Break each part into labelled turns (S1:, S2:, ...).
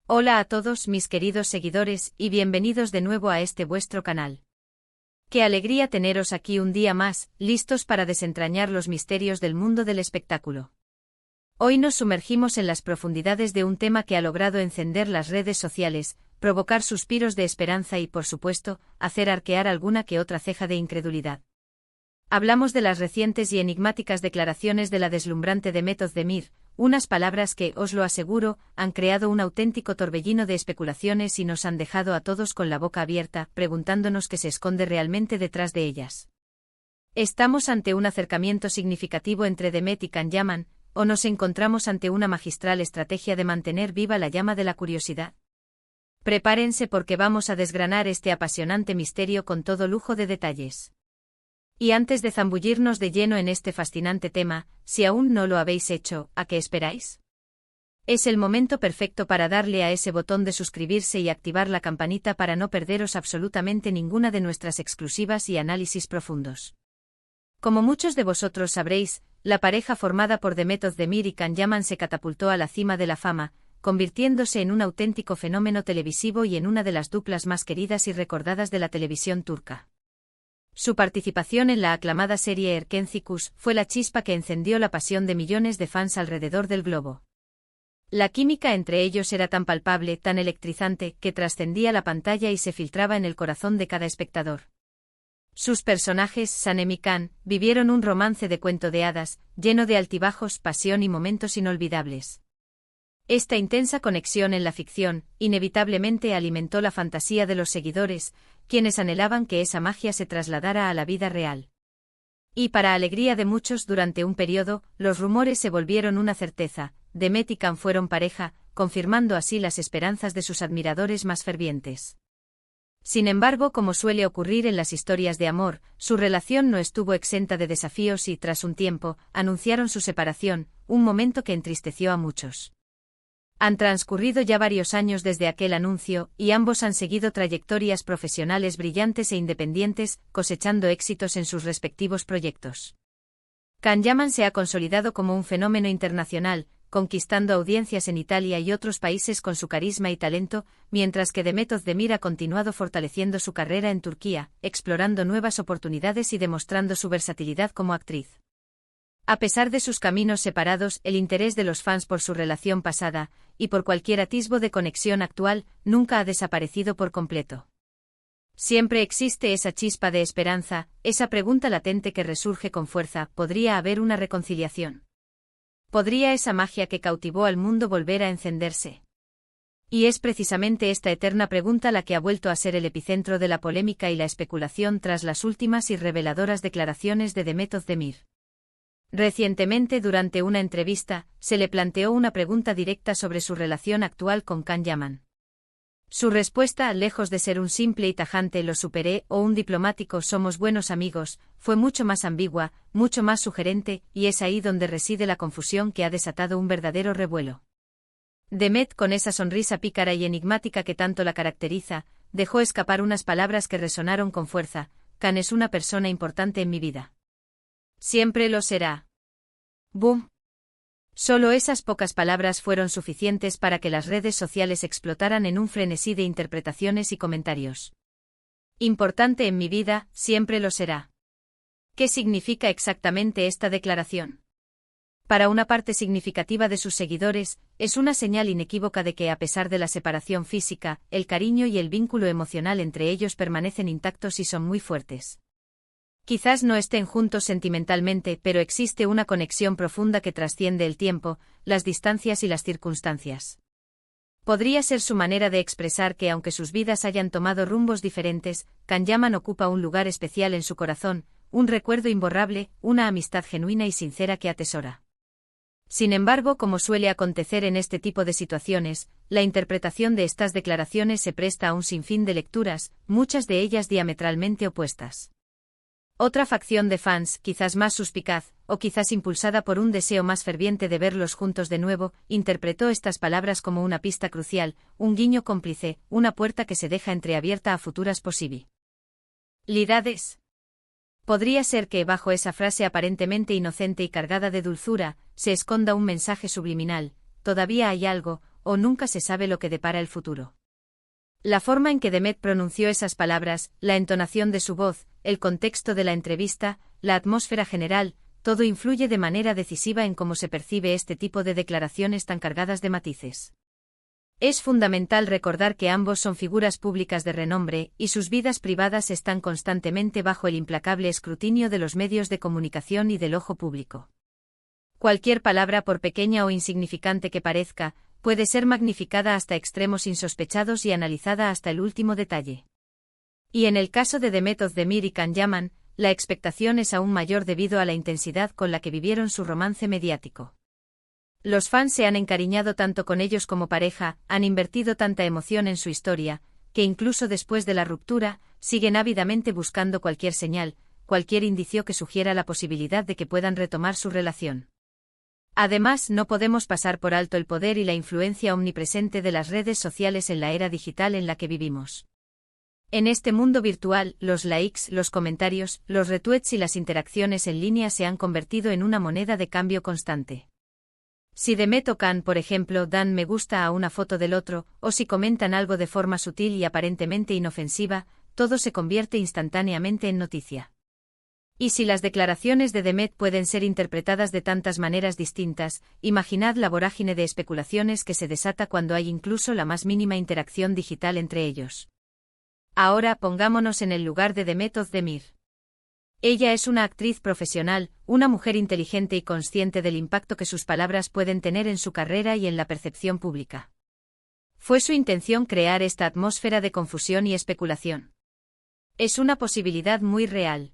S1: Hola a todos mis queridos seguidores y bienvenidos de nuevo a este vuestro canal. Qué alegría teneros aquí un día más, listos para desentrañar los misterios del mundo del espectáculo. Hoy nos sumergimos en las profundidades de un tema que ha logrado encender las redes sociales, provocar suspiros de esperanza y, por supuesto, hacer arquear alguna que otra ceja de incredulidad. Hablamos de las recientes y enigmáticas declaraciones de la deslumbrante Demet Özdemir, unas palabras que, os lo aseguro, han creado un auténtico torbellino de especulaciones y nos han dejado a todos con la boca abierta, preguntándonos qué se esconde realmente detrás de ellas. ¿Estamos ante un acercamiento significativo entre Demet y Can Yaman, o nos encontramos ante una magistral estrategia de mantener viva la llama de la curiosidad? Prepárense porque vamos a desgranar este apasionante misterio con todo lujo de detalles. Y antes de zambullirnos de lleno en este fascinante tema, si aún no lo habéis hecho, ¿a qué esperáis? Es el momento perfecto para darle a ese botón de suscribirse y activar la campanita para no perderos absolutamente ninguna de nuestras exclusivas y análisis profundos. Como muchos de vosotros sabréis, la pareja formada por Demet Özdemir y Can Yaman se catapultó a la cima de la fama, convirtiéndose en un auténtico fenómeno televisivo y en una de las duplas más queridas y recordadas de la televisión turca. Su participación en la aclamada serie Erkenci fue la chispa que encendió la pasión de millones de fans alrededor del globo. La química entre ellos era tan palpable, tan electrizante, que trascendía la pantalla y se filtraba en el corazón de cada espectador. Sus personajes, Sanem y Can, vivieron un romance de cuento de hadas, lleno de altibajos, pasión y momentos inolvidables. Esta intensa conexión en la ficción, inevitablemente alimentó la fantasía de los seguidores, quienes anhelaban que esa magia se trasladara a la vida real. Y para alegría de muchos durante un periodo, los rumores se volvieron una certeza, Demet y Can fueron pareja, confirmando así las esperanzas de sus admiradores más fervientes. Sin embargo, como suele ocurrir en las historias de amor, su relación no estuvo exenta de desafíos y, tras un tiempo, anunciaron su separación, un momento que entristeció a muchos. Han transcurrido ya varios años desde aquel anuncio, y ambos han seguido trayectorias profesionales brillantes e independientes, cosechando éxitos en sus respectivos proyectos. Can Yaman se ha consolidado como un fenómeno internacional, conquistando audiencias en Italia y otros países con su carisma y talento, mientras que Demet Özdemir ha continuado fortaleciendo su carrera en Turquía, explorando nuevas oportunidades y demostrando su versatilidad como actriz. A pesar de sus caminos separados, el interés de los fans por su relación pasada, y por cualquier atisbo de conexión actual, nunca ha desaparecido por completo. Siempre existe esa chispa de esperanza, esa pregunta latente que resurge con fuerza: ¿podría haber una reconciliación? ¿Podría esa magia que cautivó al mundo volver a encenderse? Y es precisamente esta eterna pregunta la que ha vuelto a ser el epicentro de la polémica y la especulación tras las últimas y reveladoras declaraciones de Demet Özdemir. Recientemente, durante una entrevista, se le planteó una pregunta directa sobre su relación actual con Can Yaman. Su respuesta, lejos de ser un simple y tajante "lo superé" o un diplomático "somos buenos amigos", fue mucho más ambigua, mucho más sugerente, y es ahí donde reside la confusión que ha desatado un verdadero revuelo. Demet, con esa sonrisa pícara y enigmática que tanto la caracteriza, dejó escapar unas palabras que resonaron con fuerza: Can es una persona importante en mi vida. Siempre lo será. ¡Boom! Solo esas pocas palabras fueron suficientes para que las redes sociales explotaran en un frenesí de interpretaciones y comentarios. Importante en mi vida, siempre lo será. ¿Qué significa exactamente esta declaración? Para una parte significativa de sus seguidores, es una señal inequívoca de que, a pesar de la separación física, el cariño y el vínculo emocional entre ellos permanecen intactos y son muy fuertes. Quizás no estén juntos sentimentalmente, pero existe una conexión profunda que trasciende el tiempo, las distancias y las circunstancias. Podría ser su manera de expresar que, aunque sus vidas hayan tomado rumbos diferentes, Can Yaman ocupa un lugar especial en su corazón, un recuerdo imborrable, una amistad genuina y sincera que atesora. Sin embargo, como suele acontecer en este tipo de situaciones, la interpretación de estas declaraciones se presta a un sinfín de lecturas, muchas de ellas diametralmente opuestas. Otra facción de fans, quizás más suspicaz, o quizás impulsada por un deseo más ferviente de verlos juntos de nuevo, interpretó estas palabras como una pista crucial, un guiño cómplice, una puerta que se deja entreabierta a futuras posibilidades. Podría ser que, bajo esa frase aparentemente inocente y cargada de dulzura, se esconda un mensaje subliminal: todavía hay algo, o nunca se sabe lo que depara el futuro. La forma en que Demet pronunció esas palabras, la entonación de su voz, el contexto de la entrevista, la atmósfera general, todo influye de manera decisiva en cómo se percibe este tipo de declaraciones tan cargadas de matices. Es fundamental recordar que ambos son figuras públicas de renombre, y sus vidas privadas están constantemente bajo el implacable escrutinio de los medios de comunicación y del ojo público. Cualquier palabra, por pequeña o insignificante que parezca, puede ser magnificada hasta extremos insospechados y analizada hasta el último detalle. Y en el caso de Demet Özdemir y Can Yaman, la expectación es aún mayor debido a la intensidad con la que vivieron su romance mediático. Los fans se han encariñado tanto con ellos como pareja, han invertido tanta emoción en su historia, que incluso después de la ruptura, siguen ávidamente buscando cualquier señal, cualquier indicio que sugiera la posibilidad de que puedan retomar su relación. Además, no podemos pasar por alto el poder y la influencia omnipresente de las redes sociales en la era digital en la que vivimos. En este mundo virtual, los likes, los comentarios, los retweets y las interacciones en línea se han convertido en una moneda de cambio constante. Si Demet o Can, por ejemplo, dan me gusta a una foto del otro, o si comentan algo de forma sutil y aparentemente inofensiva, todo se convierte instantáneamente en noticia. Y si las declaraciones de Demet pueden ser interpretadas de tantas maneras distintas, imaginad la vorágine de especulaciones que se desata cuando hay incluso la más mínima interacción digital entre ellos. Ahora pongámonos en el lugar de Demet Özdemir. Ella es una actriz profesional, una mujer inteligente y consciente del impacto que sus palabras pueden tener en su carrera y en la percepción pública. Fue su intención crear esta atmósfera de confusión y especulación. Es una posibilidad muy real.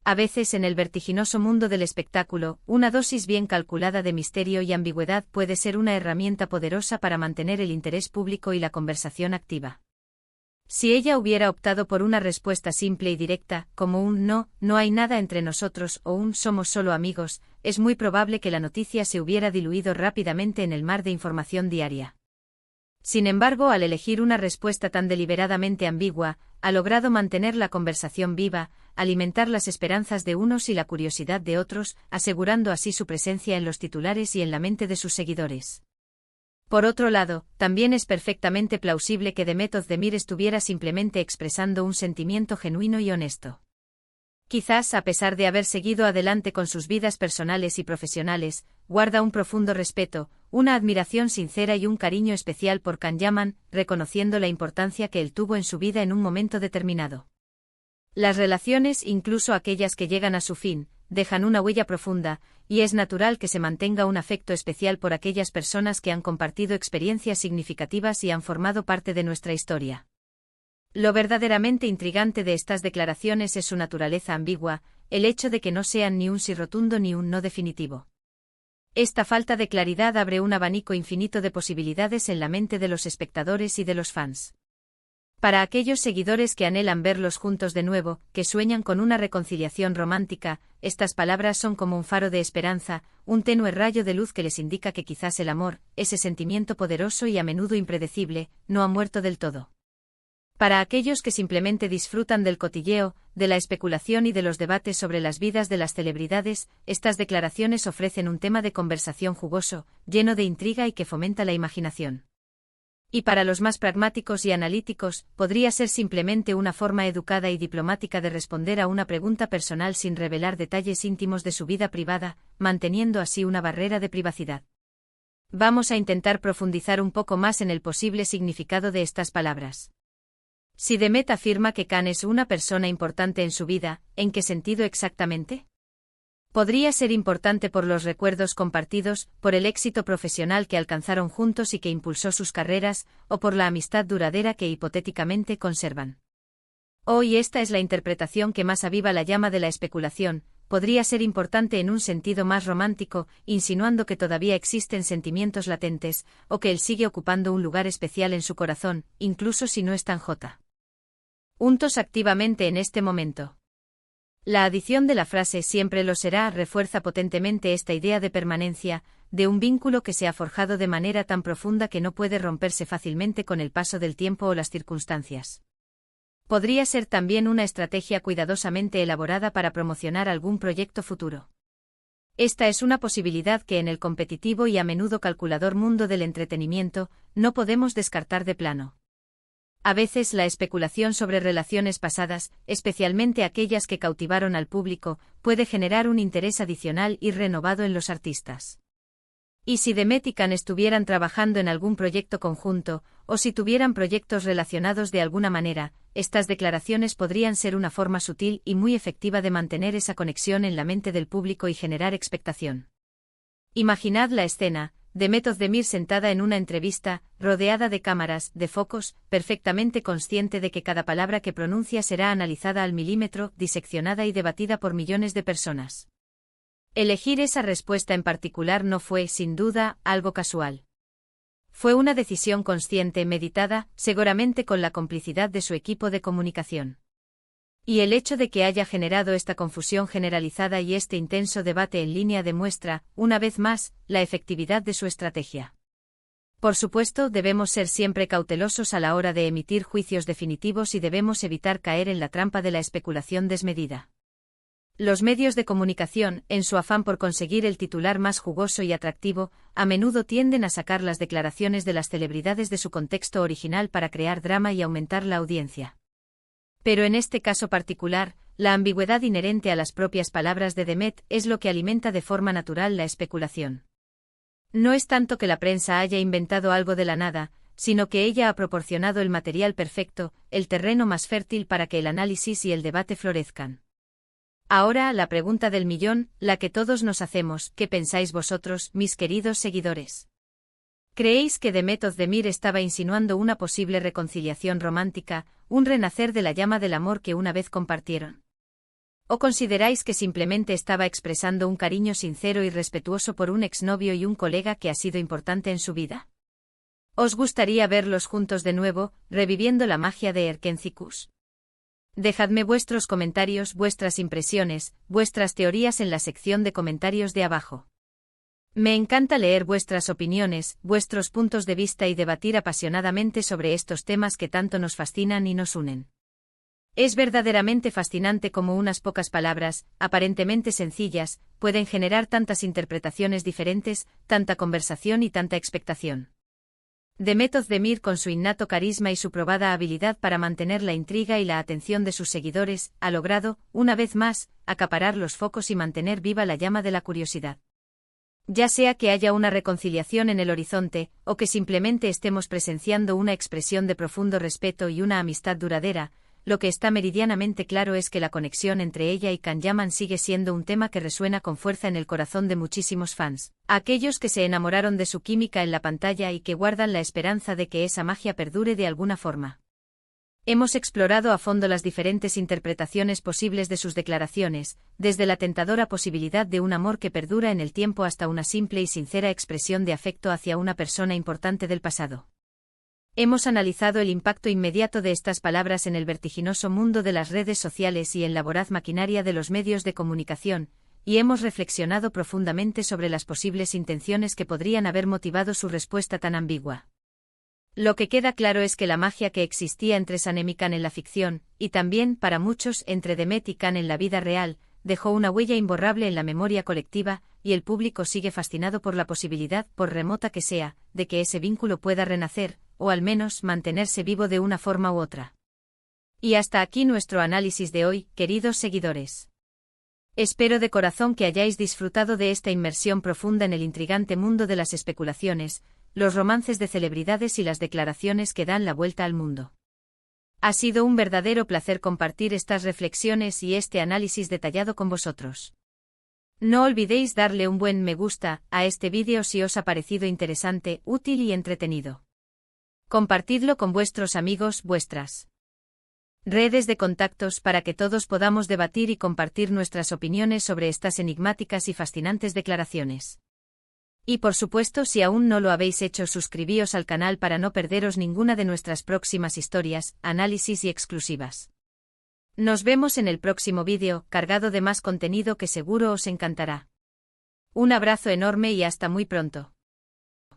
S1: A veces en el vertiginoso mundo del espectáculo, una dosis bien calculada de misterio y ambigüedad puede ser una herramienta poderosa para mantener el interés público y la conversación activa. Si ella hubiera optado por una respuesta simple y directa, como un no, no hay nada entre nosotros o un somos solo amigos, es muy probable que la noticia se hubiera diluido rápidamente en el mar de información diaria. Sin embargo, al elegir una respuesta tan deliberadamente ambigua, ha logrado mantener la conversación viva, alimentar las esperanzas de unos y la curiosidad de otros, asegurando así su presencia en los titulares y en la mente de sus seguidores. Por otro lado, también es perfectamente plausible que Demet Özdemir estuviera simplemente expresando un sentimiento genuino y honesto. Quizás, a pesar de haber seguido adelante con sus vidas personales y profesionales, guarda un profundo respeto, una admiración sincera y un cariño especial por Can Yaman, reconociendo la importancia que él tuvo en su vida en un momento determinado. Las relaciones, incluso aquellas que llegan a su fin, dejan una huella profunda, y es natural que se mantenga un afecto especial por aquellas personas que han compartido experiencias significativas y han formado parte de nuestra historia. Lo verdaderamente intrigante de estas declaraciones es su naturaleza ambigua, el hecho de que no sean ni un sí rotundo ni un no definitivo. Esta falta de claridad abre un abanico infinito de posibilidades en la mente de los espectadores y de los fans. Para aquellos seguidores que anhelan verlos juntos de nuevo, que sueñan con una reconciliación romántica, estas palabras son como un faro de esperanza, un tenue rayo de luz que les indica que quizás el amor, ese sentimiento poderoso y a menudo impredecible, no ha muerto del todo. Para aquellos que simplemente disfrutan del cotilleo, de la especulación y de los debates sobre las vidas de las celebridades, estas declaraciones ofrecen un tema de conversación jugoso, lleno de intriga y que fomenta la imaginación. Y para los más pragmáticos y analíticos, podría ser simplemente una forma educada y diplomática de responder a una pregunta personal sin revelar detalles íntimos de su vida privada, manteniendo así una barrera de privacidad. Vamos a intentar profundizar un poco más en el posible significado de estas palabras. Si Demet afirma que Can es una persona importante en su vida, ¿en qué sentido exactamente? Podría ser importante por los recuerdos compartidos, por el éxito profesional que alcanzaron juntos y que impulsó sus carreras, o por la amistad duradera que hipotéticamente conservan. Hoy esta es la interpretación que más aviva la llama de la especulación, podría ser importante en un sentido más romántico, insinuando que todavía existen sentimientos latentes, o que él sigue ocupando un lugar especial en su corazón, incluso si no están juntos activamente en este momento. La adición de la frase siempre lo será refuerza potentemente esta idea de permanencia, de un vínculo que se ha forjado de manera tan profunda que no puede romperse fácilmente con el paso del tiempo o las circunstancias. Podría ser también una estrategia cuidadosamente elaborada para promocionar algún proyecto futuro. Esta es una posibilidad que en el competitivo y a menudo calculador mundo del entretenimiento, no podemos descartar de plano. A veces la especulación sobre relaciones pasadas, especialmente aquellas que cautivaron al público, puede generar un interés adicional y renovado en los artistas. Y si Demet y Can estuvieran trabajando en algún proyecto conjunto, o si tuvieran proyectos relacionados de alguna manera, estas declaraciones podrían ser una forma sutil y muy efectiva de mantener esa conexión en la mente del público y generar expectación. Imaginad la escena: Demet Özdemir sentada en una entrevista, rodeada de cámaras, de focos, perfectamente consciente de que cada palabra que pronuncia será analizada al milímetro, diseccionada y debatida por millones de personas. Elegir esa respuesta en particular no fue, sin duda, algo casual. Fue una decisión consciente, meditada, seguramente con la complicidad de su equipo de comunicación. Y el hecho de que haya generado esta confusión generalizada y este intenso debate en línea demuestra, una vez más, la efectividad de su estrategia. Por supuesto, debemos ser siempre cautelosos a la hora de emitir juicios definitivos y debemos evitar caer en la trampa de la especulación desmedida. Los medios de comunicación, en su afán por conseguir el titular más jugoso y atractivo, a menudo tienden a sacar las declaraciones de las celebridades de su contexto original para crear drama y aumentar la audiencia. Pero en este caso particular, la ambigüedad inherente a las propias palabras de Demet es lo que alimenta de forma natural la especulación. No es tanto que la prensa haya inventado algo de la nada, sino que ella ha proporcionado el material perfecto, el terreno más fértil para que el análisis y el debate florezcan. Ahora, la pregunta del millón, la que todos nos hacemos: ¿qué pensáis vosotros, mis queridos seguidores? ¿Creéis que Demet Özdemir estaba insinuando una posible reconciliación romántica, un renacer de la llama del amor que una vez compartieron? ¿O consideráis que simplemente estaba expresando un cariño sincero y respetuoso por un exnovio y un colega que ha sido importante en su vida? ¿Os gustaría verlos juntos de nuevo, reviviendo la magia de Erkencikus? Dejadme vuestros comentarios, vuestras impresiones, vuestras teorías en la sección de comentarios de abajo. Me encanta leer vuestras opiniones, vuestros puntos de vista y debatir apasionadamente sobre estos temas que tanto nos fascinan y nos unen. Es verdaderamente fascinante cómo unas pocas palabras, aparentemente sencillas, pueden generar tantas interpretaciones diferentes, tanta conversación y tanta expectación. Demet Özdemir, con su innato carisma y su probada habilidad para mantener la intriga y la atención de sus seguidores, ha logrado, una vez más, acaparar los focos y mantener viva la llama de la curiosidad. Ya sea que haya una reconciliación en el horizonte, o que simplemente estemos presenciando una expresión de profundo respeto y una amistad duradera, lo que está meridianamente claro es que la conexión entre ella y Can Yaman sigue siendo un tema que resuena con fuerza en el corazón de muchísimos fans, aquellos que se enamoraron de su química en la pantalla y que guardan la esperanza de que esa magia perdure de alguna forma. Hemos explorado a fondo las diferentes interpretaciones posibles de sus declaraciones, desde la tentadora posibilidad de un amor que perdura en el tiempo hasta una simple y sincera expresión de afecto hacia una persona importante del pasado. Hemos analizado el impacto inmediato de estas palabras en el vertiginoso mundo de las redes sociales y en la voraz maquinaria de los medios de comunicación, y hemos reflexionado profundamente sobre las posibles intenciones que podrían haber motivado su respuesta tan ambigua. Lo que queda claro es que la magia que existía entre Sanem y Can en la ficción, y también, para muchos, entre Demet y Can en la vida real, dejó una huella imborrable en la memoria colectiva, y el público sigue fascinado por la posibilidad, por remota que sea, de que ese vínculo pueda renacer, o al menos mantenerse vivo de una forma u otra. Y hasta aquí nuestro análisis de hoy, queridos seguidores. Espero de corazón que hayáis disfrutado de esta inmersión profunda en el intrigante mundo de las especulaciones, los romances de celebridades y las declaraciones que dan la vuelta al mundo. Ha sido un verdadero placer compartir estas reflexiones y este análisis detallado con vosotros. No olvidéis darle un buen me gusta a este vídeo si os ha parecido interesante, útil y entretenido. Compartidlo con vuestros amigos, vuestras redes de contactos para que todos podamos debatir y compartir nuestras opiniones sobre estas enigmáticas y fascinantes declaraciones. Y por supuesto, si aún no lo habéis hecho, suscribíos al canal para no perderos ninguna de nuestras próximas historias, análisis y exclusivas. Nos vemos en el próximo vídeo, cargado de más contenido que seguro os encantará. Un abrazo enorme y hasta muy pronto.